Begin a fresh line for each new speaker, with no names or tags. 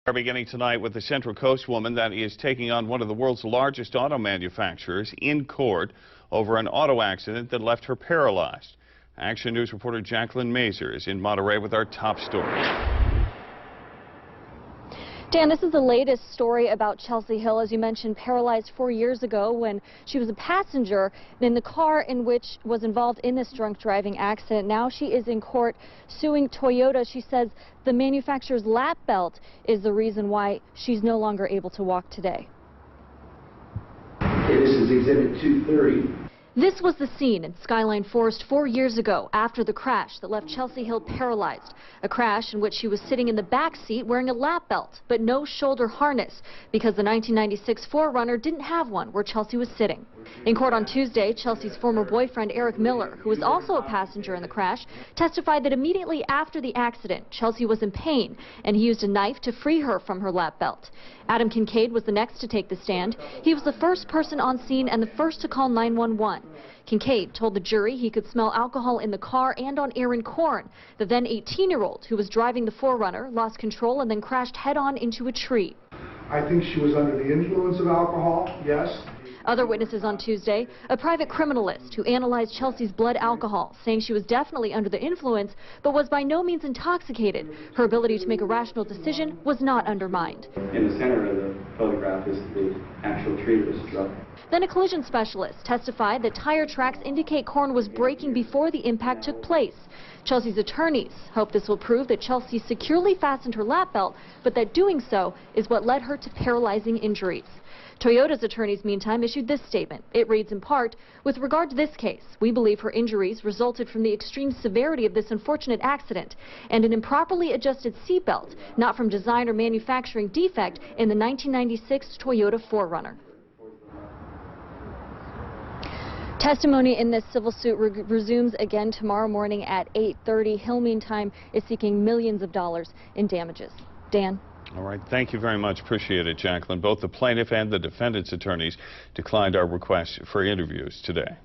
Are beginning tonight with the Central Coast woman that is taking on one of the world's largest auto manufacturers in court over an auto accident that left her paralyzed. Action News reporter Jacqueline Mazer is in Monterey with our top story.
Dan, this is the latest story about Chelsea Hill, as you mentioned, paralyzed 4 years ago when she was a passenger in the car in which was involved in this drunk driving accident. Now she is in court suing Toyota. She says the manufacturer's lap belt is the reason why she's no longer able to walk today.
Okay, this is Exhibit 230.
This was the scene in Skyline Forest 4 years ago after the crash that left Chelsea Hill paralyzed. A crash in which she was sitting in the back seat wearing a lap belt, but no shoulder harness because the 1996 4Runner didn't have one where Chelsea was sitting. In court on Tuesday, Chelsea's former boyfriend Eric Miller, who was also a passenger in the crash, testified that immediately after the accident, Chelsea was in pain and he used a knife to free her from her lap belt. Adam Kincaid was the next to take the stand. He was the first person on scene and the first to call 911. Kincaid told the jury he could smell alcohol in the car and on Aaron Korn. The then 18-year-old who was driving the 4Runner lost control and then crashed head-on into a tree.
I think she was under the influence of alcohol, yes.
Other witnesses on Tuesday, a private criminalist who analyzed Chelsea's blood alcohol, saying she was definitely under the influence, but was by no means intoxicated. Her ability to make a rational decision was not undermined.
In the center of the photograph is the actual tree that was struck.
Then a collision specialist testified that tire tracks indicate Korn was braking before the impact took place. Chelsea's attorneys hope this will prove that Chelsea securely fastened her lap belt, but that doing so is what led her to paralyzing injuries. Toyota's attorneys, meantime, issued this statement. It reads in part, "With regard to this case, we believe her injuries resulted from the extreme severity of this unfortunate accident and an improperly adjusted seatbelt, not from design or manufacturing defect in the 1996 Toyota 4Runner." Testimony in this civil suit resumes again tomorrow morning at 8:30. Hill, meantime, is seeking millions of dollars in damages. Dan?
All right, thank you very much. Appreciate it, Jacqueline. Both the plaintiff and the defendant's attorneys declined our request for interviews today.